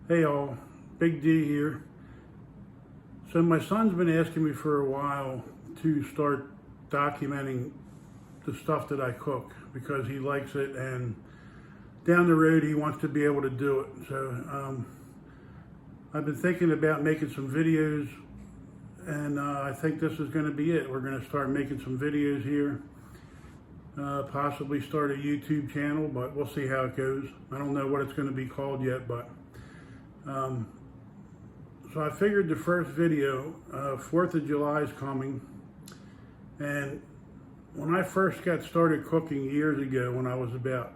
Hey all, Big D here. So my son's been asking me for a while to start documenting the stuff that I cook because he likes it, and down the road he wants to be able to do it. So I've been thinking about making some videos, and I think this is going to be it. We're going to start making some videos here, possibly start a YouTube channel, but we'll see how it goes. I don't know what it's going to be called yet, but so I figured the first video, 4th of July is coming, and when I first got started cooking years ago, when I was about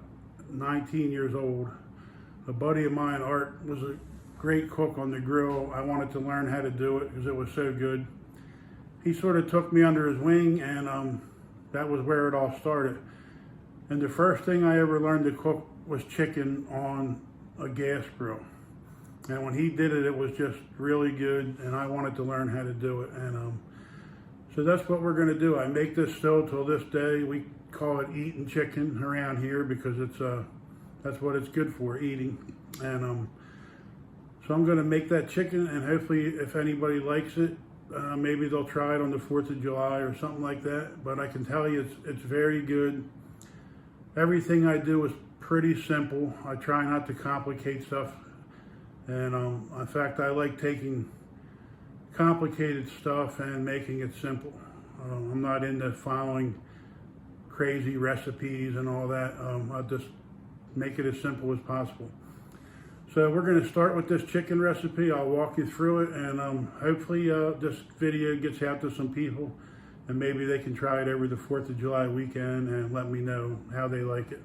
19 years old, a buddy of mine, Art, was a great cook on the grill. I wanted to learn how to do it because it was so good. He sort of took me under his wing, and that was where it all started. And the first thing I ever learned to cook was chicken on a gas grill. And when he did it, it was just really good, and I wanted to learn how to do it. And so that's what we're gonna do. I make this still till this day. We call it Eatin chicken around here because it's that's what it's good for, eating. And so I'm gonna make that chicken, and hopefully if anybody likes it, maybe they'll try it on the 4th of July or something like that. But I can tell you it's very good. Everything I do is pretty simple. I try not to complicate stuff. And in fact, I like taking complicated stuff and making it simple. I'm not into following crazy recipes and all that. I just make it as simple as possible. So we're going to start with this chicken recipe. I'll walk you through it, and hopefully this video gets out to some people, and maybe they can try it over the 4th of July weekend and let me know how they like it.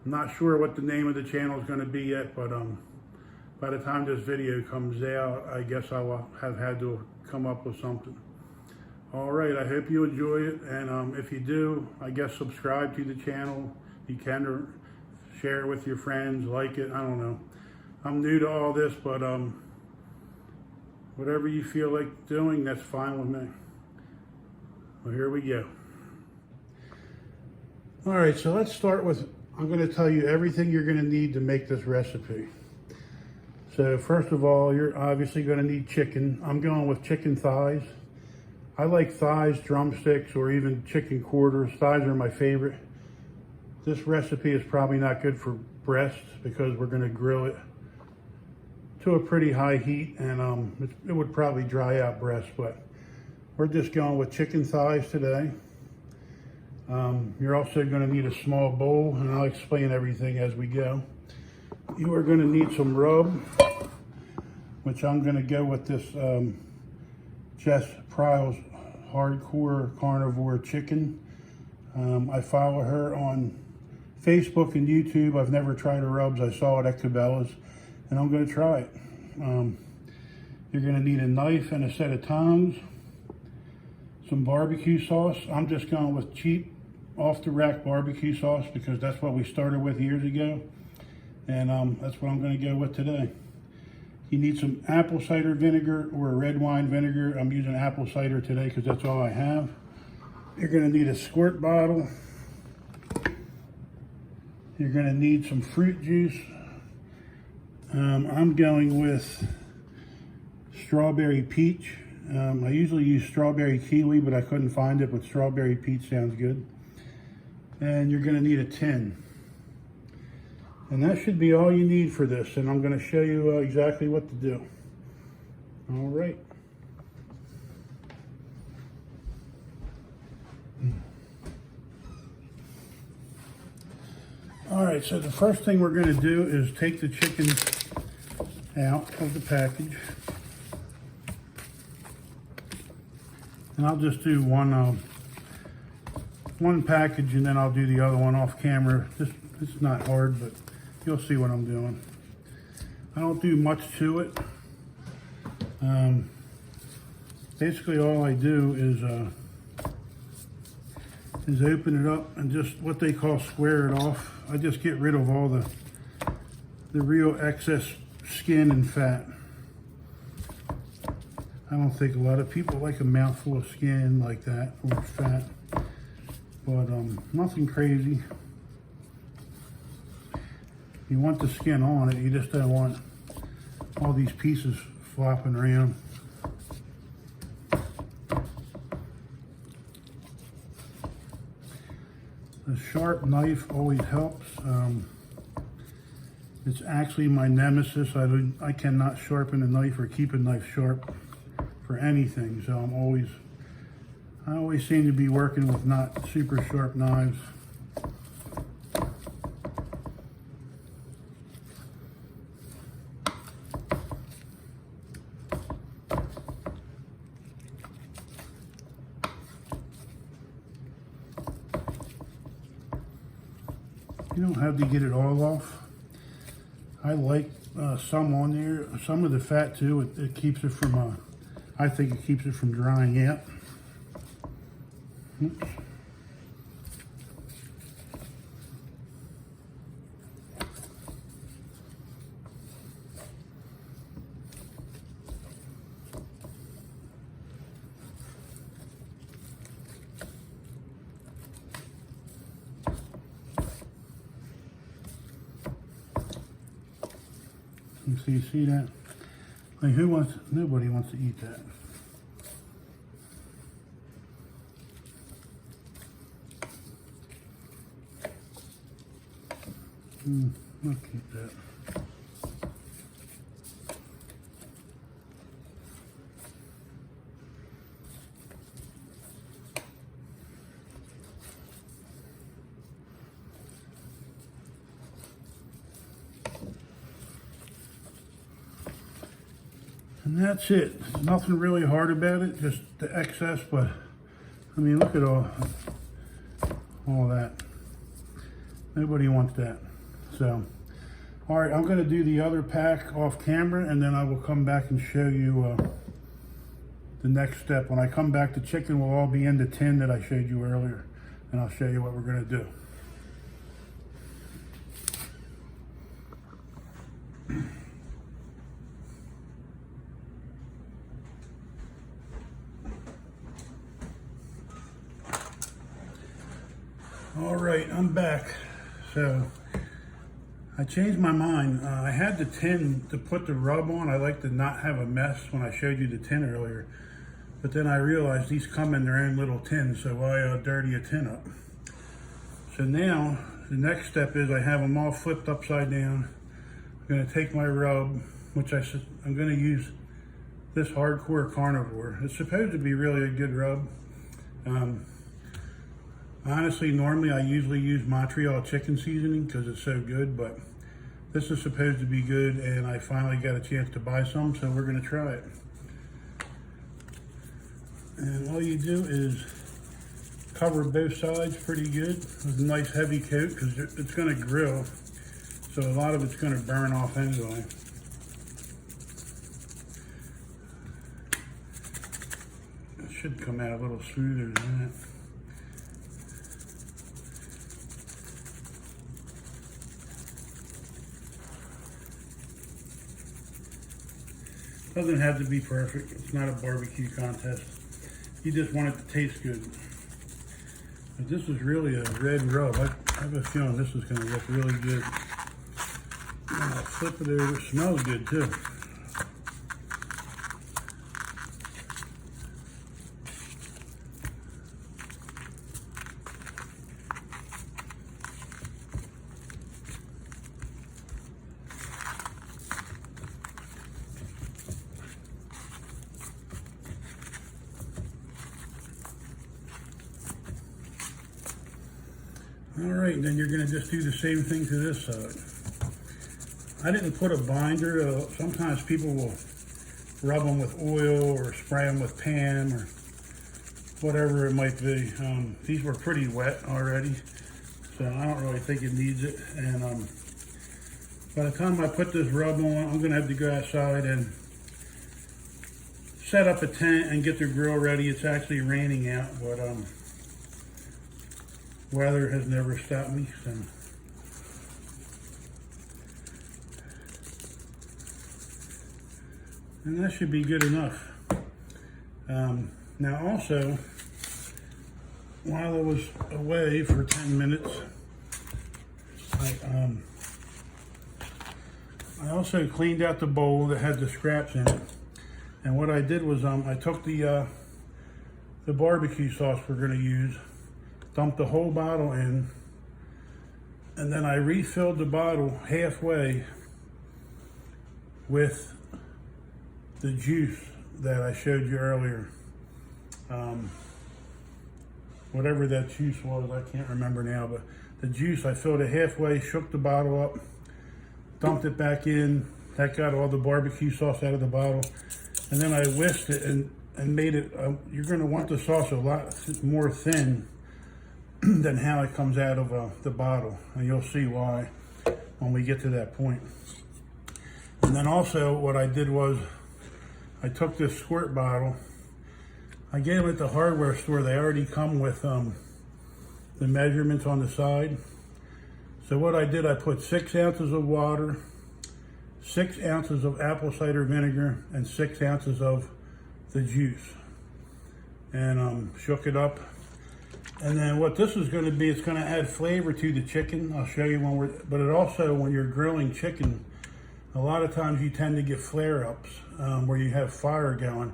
I'm not sure what the name of the channel is going to be yet, but by the time this video comes out, I guess I will have had to come up with something. All right, I hope you enjoy it, and if you do, I guess subscribe to the channel. You can, or share it with your friends, like it, I don't know. I'm new to all this, but whatever you feel like doing, that's fine with me. Well, here we go. All right, so let's start with, I'm gonna tell you everything you're gonna need to make this recipe. So first of all, you're obviously going to need chicken. I'm going with chicken thighs. I like thighs, drumsticks, or even chicken quarters. Thighs are my favorite. This recipe is probably not good for breast because we're going to grill it to a pretty high heat, and it would probably dry out breast, but we're just going with chicken thighs today. You're also going to need a small bowl, and I'll explain everything as we go. You are going to need some rub, which I'm going to go with this Jess Pryles Hardcore Carnivore Chicken. I follow her on Facebook and YouTube. I've never tried her rubs. I saw it at Cabela's, and I'm going to try it. You're going to need a knife and a set of tongs, some barbecue sauce. I'm just going with cheap, off-the-rack barbecue sauce because that's what we started with years ago. And that's what I'm going to go with today. You need some apple cider vinegar or a red wine vinegar. I'm using apple cider today because that's all I have. You're going to need a squirt bottle. You're going to need some fruit juice. I'm going with strawberry peach. I usually use strawberry kiwi, but I couldn't find it, but strawberry peach sounds good. And you're going to need a tin. And that should be all you need for this, and I'm going to show you exactly what to do. All right. All right, so the first thing we're going to do is take the chicken out of the package. And I'll just do one package, and then I'll do the other one off camera. It's not hard, but you'll see what I'm doing. I don't do much to it. Basically all I do is open it up and just what they call square it off. I just get rid of all the real excess skin and fat. I don't think a lot of people like a mouthful of skin like that, or fat, but nothing crazy. You want the skin on it, you just don't want all these pieces flopping around. A sharp knife always helps. It's actually my nemesis. I cannot sharpen a knife or keep a knife sharp for anything. So I always seem to be working with not super sharp knives. You don't have to get it all off. I like some on there, some of the fat too. It keeps it from, I think it keeps it from drying out. Oops. You see that? Like nobody wants to eat that. I'll keep that. And that's it. There's nothing really hard about it, just the excess, but I mean, look at all that. Nobody wants that. So, all right, I'm gonna do the other pack off camera, and then I will come back and show you the next step. When I come back, the chicken will all be in the tin that I showed you earlier, and I'll show you what we're gonna do. All right, I'm back. So I changed my mind. I had the tin to put the rub on. I like to not have a mess when I showed you the tin earlier. But then I realized these come in their own little tins, so why dirty a tin up? So now, the next step is I have them all flipped upside down. I'm gonna take my rub, which I'm gonna use this Hardcore Carnivore. It's supposed to be really a good rub. Honestly, normally I usually use Montreal chicken seasoning because it's so good, but this is supposed to be good, and I finally got a chance to buy some, so we're gonna try it. And all you do is cover both sides pretty good with a nice heavy coat because it's gonna grill, so a lot of it's gonna burn off anyway. It should come out a little smoother than that. Doesn't have to be perfect. It's not a barbecue contest. You just want it to taste good. But this is really a red rub. I have a feeling this is going to look really good. And I'll flip it over. It smells good too. All right, then you're gonna just do the same thing to this side. I didn't put a binder. Sometimes people will rub them with oil or spray them with Pam or whatever it might be. These were pretty wet already, so I don't really think it needs it. And by the time I put this rub on, I'm gonna have to go outside and set up a tent and get the grill ready. It's actually raining out, but weather has never stopped me, so. And that should be good enough. Now also, while I was away for 10 minutes, I also cleaned out the bowl that had the scraps in it. And what I did was I took the barbecue sauce we're going to use, dumped the whole bottle in, and then I refilled the bottle halfway with the juice that I showed you earlier. Whatever that juice was, I can't remember now, but the juice, I filled it halfway, shook the bottle up, dumped it back in. That got all the barbecue sauce out of the bottle. And then I whisked it and made it, you're gonna want the sauce a lot more thin than how it comes out of the bottle. And you'll see why when we get to that point. And then also what I did was I took this squirt bottle. I gave it at the hardware store. They already come with the measurements on the side. So what I did, I put 6 ounces of water, 6 ounces of apple cider vinegar, and 6 ounces of the juice, and shook it up. And then what this is going to be, it's going to add flavor to the chicken. I'll show you but it also, when you're grilling chicken, a lot of times you tend to get flare-ups where you have fire going,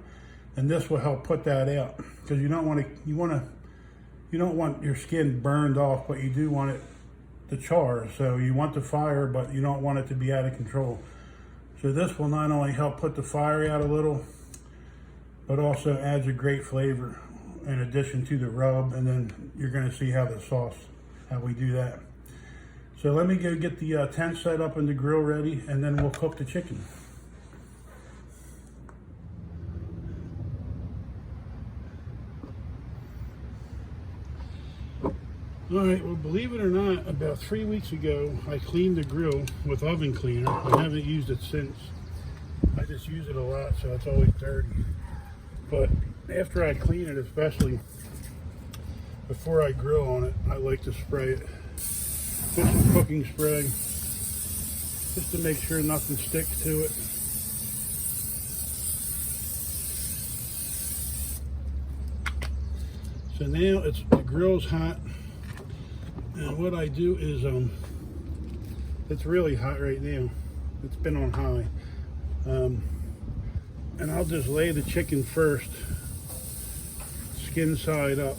and this will help put that out, because you don't want your skin burned off, but you do want it to char. So you want the fire, but you don't want it to be out of control. So this will not only help put the fire out a little, but also adds a great flavor in addition to the rub. And then you're going to see how we do that. So let me go get the tent set up and the grill ready, and then we'll cook the chicken. All right, well, believe it or not, about 3 weeks ago, I cleaned the grill with oven cleaner. I haven't used it since. I just use it a lot, so it's always dirty. But after I clean it, especially before I grill on it, I like to spray it. Put some cooking spray, just to make sure nothing sticks to it. So now the grill's hot. And what I do is, it's really hot right now. It's been on high. And I'll just lay the chicken first, skin side up.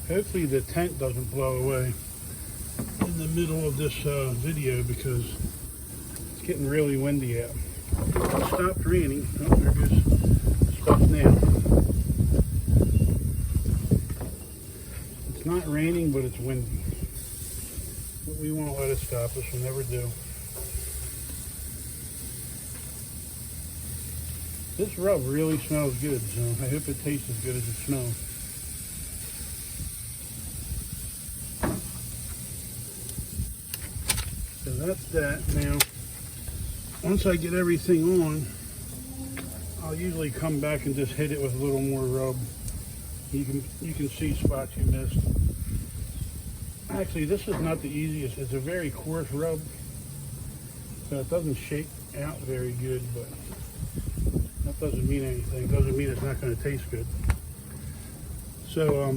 Hopefully the tent doesn't blow away in the middle of this video, because it's getting really windy out. It stopped raining. Oh, there goes stuff now. It's not raining, but it's windy. But we won't let it stop us. We never do. This rub really smells good, so I hope it tastes as good as it smells. So that's that. Now, once I get everything on, I'll usually come back and just hit it with a little more rub. You can see spots you missed. Actually, this is not the easiest. It's a very coarse rub, so it doesn't shake out very good, but that doesn't mean anything. It doesn't mean it's not going to taste good. So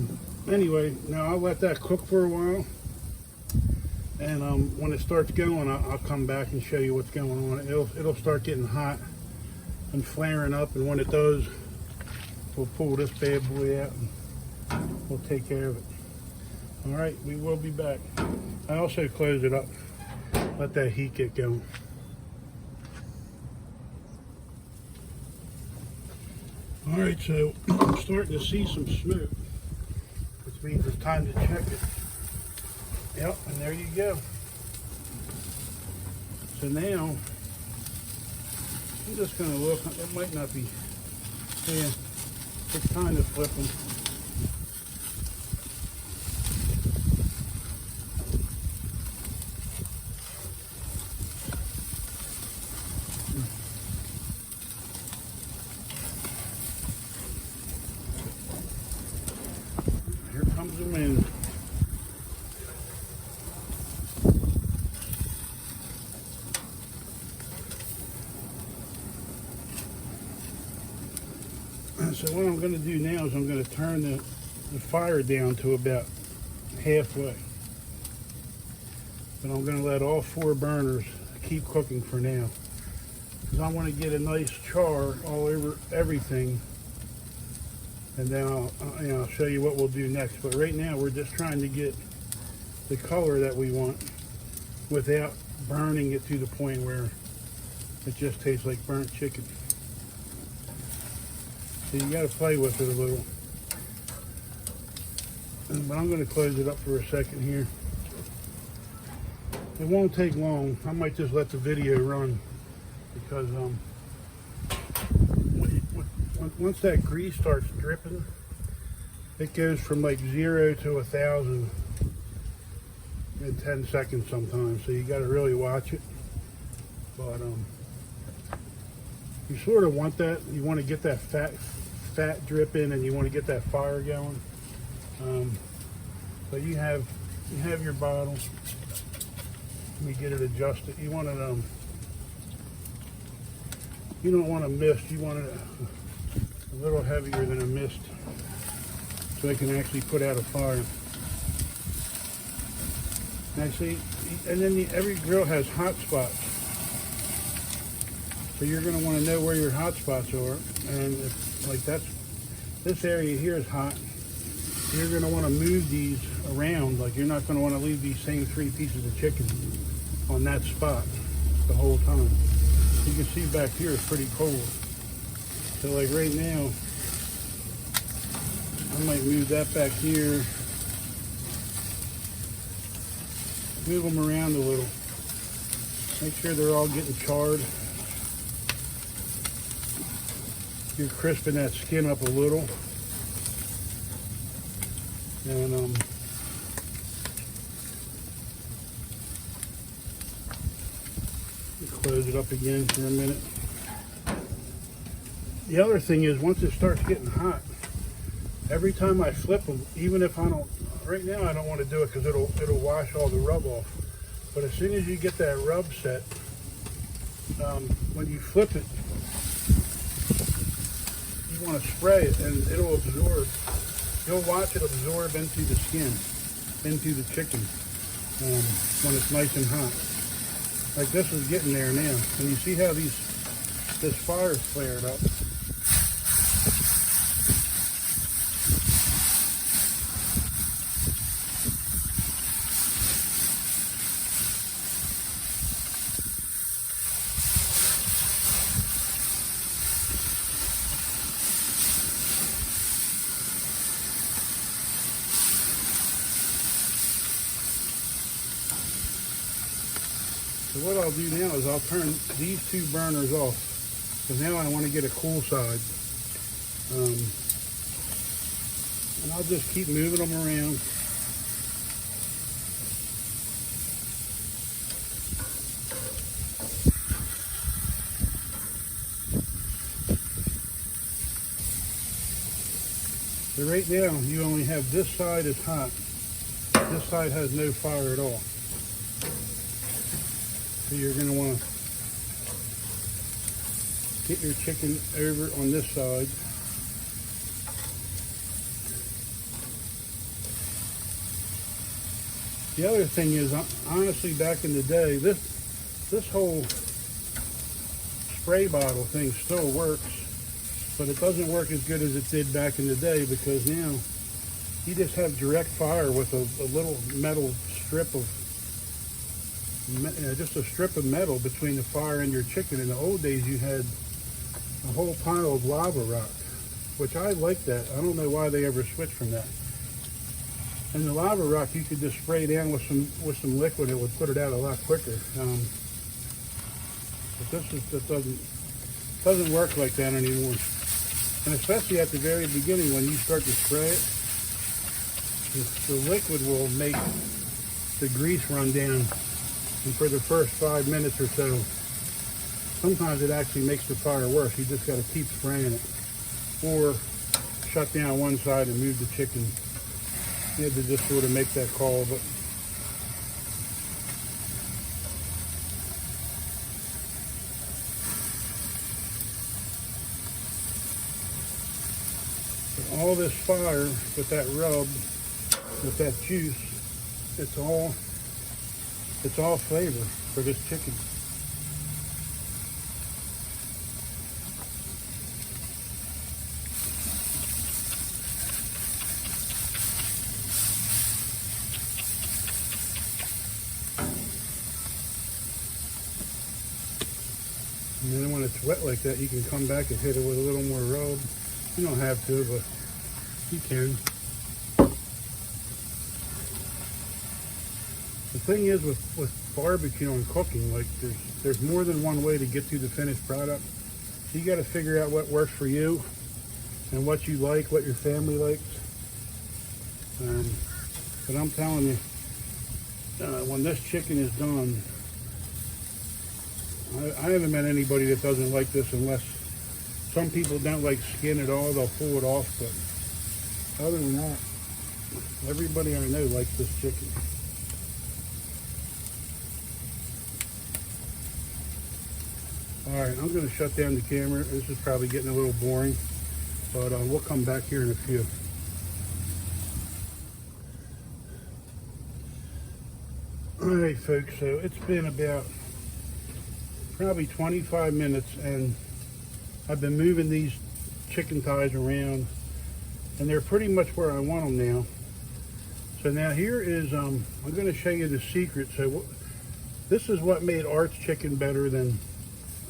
anyway, now I'll let that cook for a while, and when it starts going, I'll come back and show you what's going on. It'll start getting hot and flaring up, and when it does, we'll pull this bad boy out and we'll take care of it. All right, we will be back. I also close it up, let that heat get going. All right, so I'm starting to see some smoke, which means it's time to check it. Yep, and there you go. So now, I'm just going to look. It might not be, yeah, it's kind of flipping. Here comes the wind. So what I'm going to do now is I'm going to turn the fire down to about halfway. But I'm going to let all 4 burners keep cooking for now, because I want to get a nice char all over everything, and then I'll show you what we'll do next. But right now we're just trying to get the color that we want without burning it to the point where it just tastes like burnt chicken. So you got to play with it a little. But I'm going to close it up for a second here. It won't take long. I might just let the video run, because once that grease starts dripping, it goes from like 0 to 1,000 in 10 seconds sometimes. So you got to really watch it. But you sort of want that. You want to get that fat drip in, and you want to get that fire going. But you have your bottle. Let me get it adjusted. You want it you don't want a mist. You want it a little heavier than a mist, so it can actually put out a fire. Now see, and then every grill has hot spots, so you're going to want to know where your hot spots are. And if, like this area here is hot, you're going to want to move these around. Like, you're not going to want to leave these same 3 pieces of chicken on that spot the whole time. You can see back here it's pretty cold. So like right now, I might move that back here. Move them around a little. Make sure they're all getting charred. You're crisping that skin up a little. And close it up again for a minute. The other thing is, once it starts getting hot, every time I flip them, even if I don't, right now I don't want to do it because it'll wash all the rub off. But as soon as you get that rub set, when you flip it, you want to spray it, and it'll absorb. You'll watch it absorb into the skin, into the chicken, when it's nice and hot. Like this is getting there now. And you see how this fire's flared up. So what I'll do now is I'll turn these 2 burners off, because now I want to get a cool side. And I'll just keep moving them around. So right now you only have this side is hot. This side has no fire at all. So you're going to want to get your chicken over on this side. The other thing is, honestly, back in the day, this whole spray bottle thing still works, but it doesn't work as good as it did back in the day, because now you just have direct fire with a little metal strip of just a strip of metal between the fire and your chicken. In the old days, you had a whole pile of lava rock, which I like that. I don't know why they ever switched from that. And the lava rock, you could just spray down with some liquid. It would put it out a lot quicker. But it doesn't work like that anymore. And especially at the very beginning, when you start to spray it, the liquid will make the grease run down. And for the first 5 minutes or so, sometimes it actually makes the fire worse. You just got to keep spraying it. Or shut down one side and move the chicken. You have to just sort of make that call. But all this fire with that rub, with that juice, It's all flavor for this chicken. And then when it's wet like that, you can come back and hit it with a little more rub. You don't have to, but you can. The thing is with barbecue and cooking, like there's more than one way to get to the finished product. So you got to figure out what works for you and what you like, what your family likes. But I'm telling you, when this chicken is done, I haven't met anybody that doesn't like this, unless some people don't like skin at all. They'll pull it off, but other than that, everybody I know likes this chicken. All right, I'm going to shut down the camera. This is probably getting a little boring, but we'll come back here in a few. All right, folks, so it's been about probably 25 minutes, and I've been moving these chicken thighs around, and they're pretty much where I want them now. So now here is, I'm going to show you the secret. So this is what made Art's chicken better than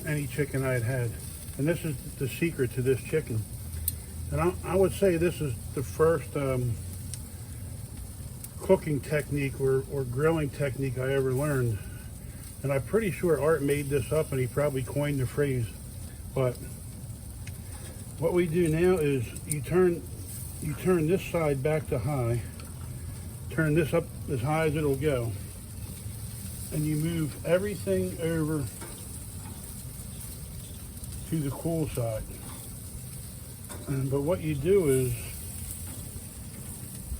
any chicken I had. And this is the secret to this chicken. And I would say this is the first cooking technique or grilling technique I ever learned. And I'm pretty sure Art made this up, and he probably coined the phrase. But what we do now is you turn this side back to high, turn this up as high as it'll go, and you move everything over to the cool side. But what you do is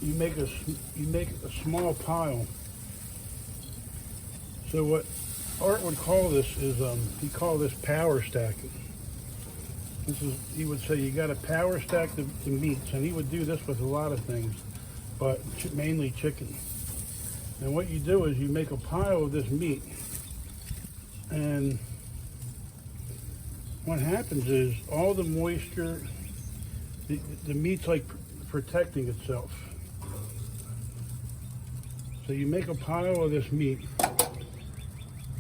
you make a small pile. So what Art would call this is he called this power stacking. He would say you got to power stack the meats, and he would do this with a lot of things, but mainly chicken. And what you do is you make a pile of this meat, and what happens is all the moisture, the meat's like protecting itself. So you make a pile of this meat,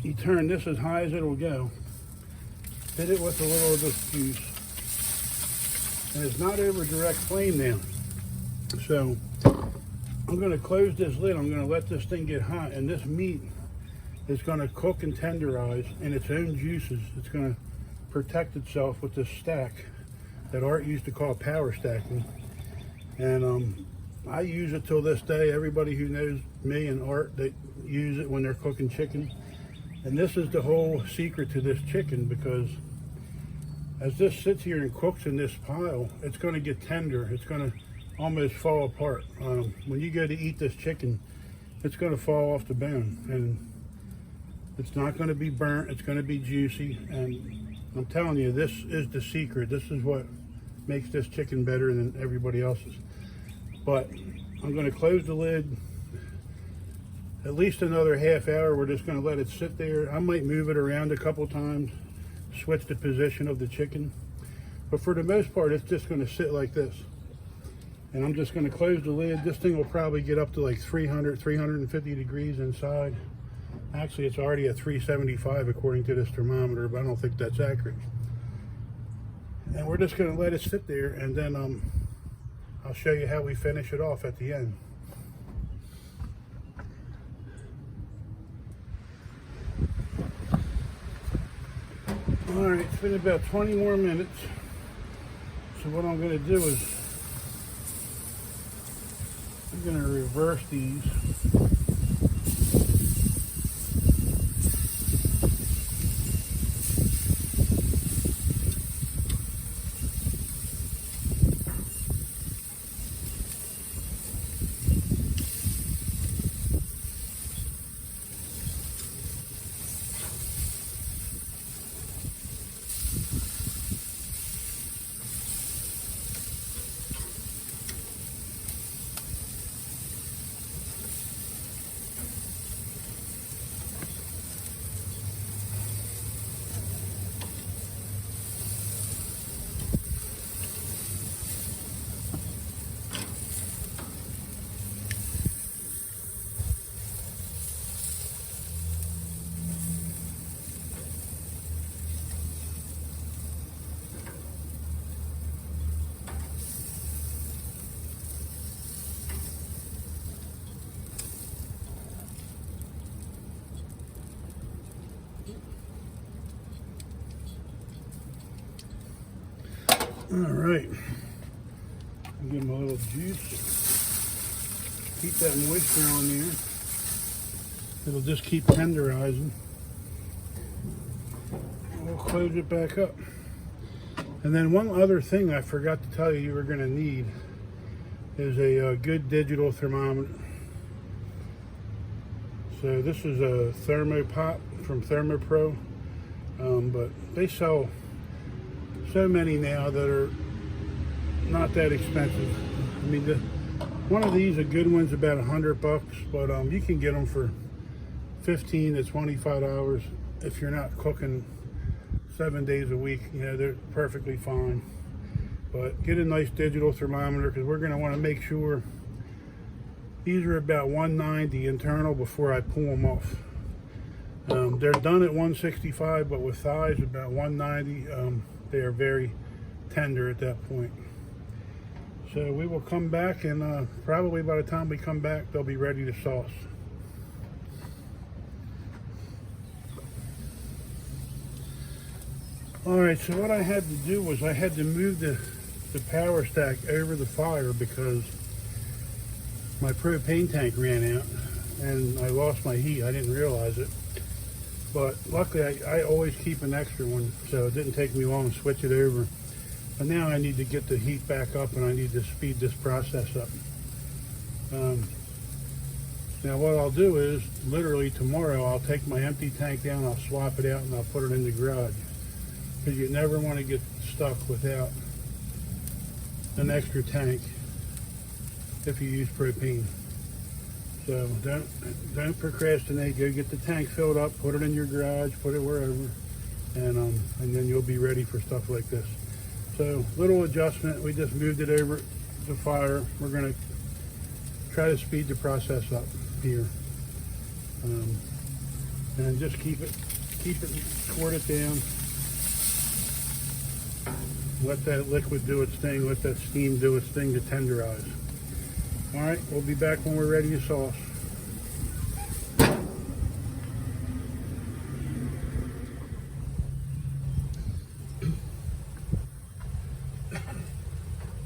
you turn this as high as it'll go, hit it with a little of this juice, and it's not over direct flame now. So I'm going to close this lid, I'm going to let this thing get hot, and this meat is going to cook and tenderize in its own juices. It's going to protect itself with this stack that Art used to call power stacking. And I use it till this day. Everybody who knows me and Art, they use it when they're cooking chicken. And this is the whole secret to this chicken, because as this sits here and cooks in this pile, it's going to get tender. It's going to almost fall apart. When you go to eat this chicken, it's going to fall off the bone, and it's not going to be burnt. It's going to be juicy, and I'm telling you, this is the secret. This is what makes this chicken better than everybody else's. But I'm going to close the lid at least another half hour. We're just going to let it sit there. I might move it around a couple times, switch the position of the chicken. But for the most part, it's just going to sit like this. And I'm just going to close the lid. This thing will probably get up to like 350 degrees inside. Actually, it's already at 375 according to this thermometer, but I don't think that's accurate. And we're just going to let it sit there, and then I'll show you how we finish it off at the end. All right, it's been about 20 more minutes. So what I'm going to do is I'm going to reverse these. right. Give them a little juice. Keep that moisture on there. It'll just keep tenderizing. We'll close it back up. And then one other thing I forgot to tell you were going to need is a good digital thermometer. So this is a Thermopop from Thermopro, but they sell so many now that are not that expensive. I mean, one of these, a good one's about $100, but you can get them for $15 to $25 if you're not cooking 7 days a week. You know, they're perfectly fine. But get a nice digital thermometer, because we're going to want to make sure these are about 190 internal before I pull them off. They're done at 165, but with thighs about 190. They are very tender at that point. So we will come back, and probably by the time we come back, they'll be ready to sauce. Alright, so what I had to do was I had to move the power stack over the fire because my propane tank ran out and I lost my heat. I didn't realize it. But luckily I always keep an extra one, so it didn't take me long to switch it over. But now I need to get the heat back up, and I need to speed this process up. Now what I'll do is, literally tomorrow, I'll take my empty tank down, I'll swap it out, and I'll put it in the garage. Because you never want to get stuck without an extra tank if you use propane. So don't procrastinate. Go get the tank filled up, put it in your garage, put it wherever, and then you'll be ready for stuff like this. So little adjustment. We just moved it over the fire. We're going to try to speed the process up here, and just keep it, squirt it down. Let that liquid do its thing. Let that steam do its thing to tenderize. All right, we'll be back when we're ready to sauce.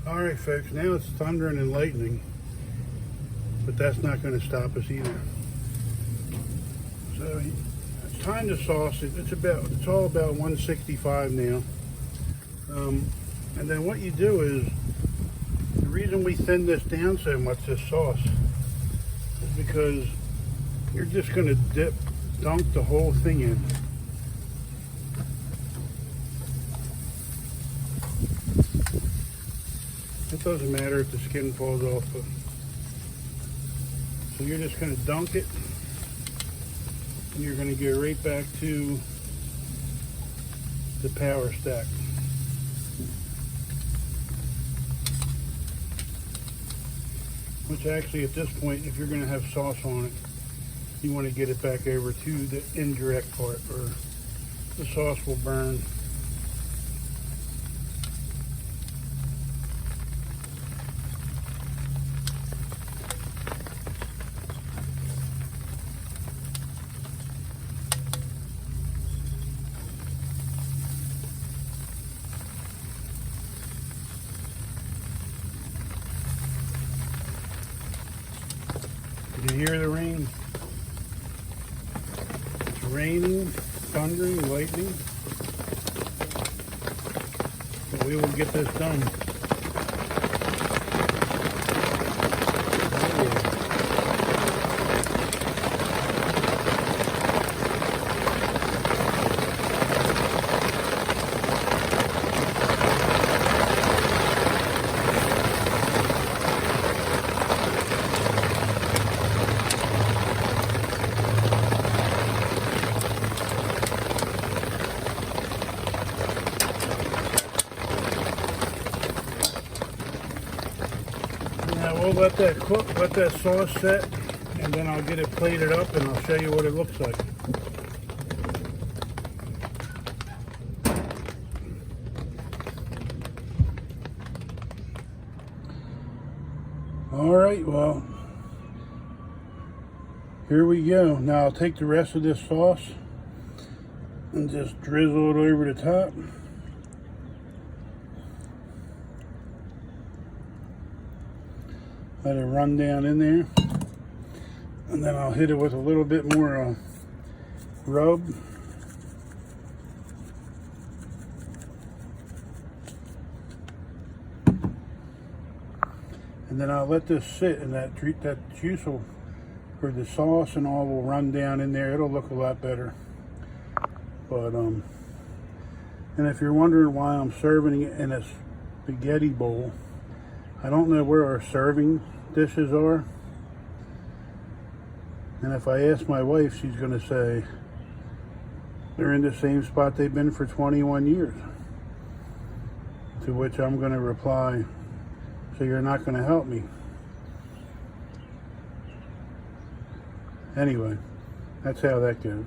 All right, folks, now it's thundering and lightning, but that's not going to stop us either. So it's time to sauce it. It's all about 165 now. And then what you do is, the reason we thin this down so much, this sauce, is because you're just going to dunk the whole thing in. It doesn't matter if the skin falls off, but so you're just going to dunk it, and you're going to go right back to the power stack. Which actually, at this point, if you're going to have sauce on it, you want to get it back over to the indirect part, or the sauce will burn. You hear the rain? It's raining, thundering, lightning. But we will get this done. Now we'll let that cook, let that sauce set, and then I'll get it plated up and I'll show you what it looks like. All right, well, here we go. Now I'll take the rest of this sauce and just drizzle it over the top. Let it run down in there. And then I'll hit it with a little bit more rub. And then I'll let this sit, and that juice will, or the sauce and all will run down in there. It'll look a lot better. But and if you're wondering why I'm serving it in a spaghetti bowl, I don't know where our serving dishes are. And if I ask my wife, she's going to say they're in the same spot they've been for 21 years. To which I'm going to reply, so you're not going to help me. Anyway, that's how that goes.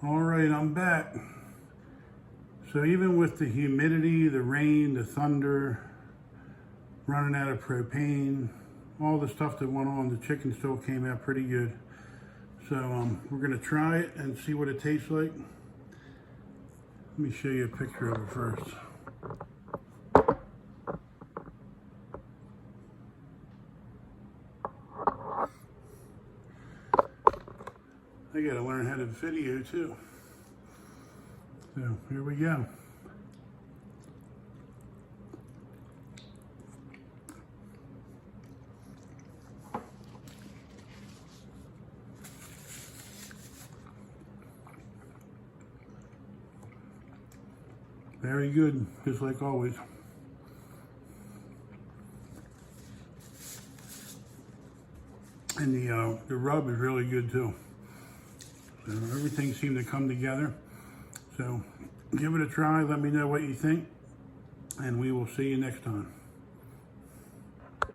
All right, I'm back. So even with the humidity, the rain, the thunder, running out of propane, all the stuff that went on, the chicken still came out pretty good. So we're gonna try it and see what it tastes like. Let me show you a picture of it first. I gotta learn how to video too. So here we go. Very good, just like always. And the rub is really good too. So everything seemed to come together. So give it a try, let me know what you think, and we will see you next time.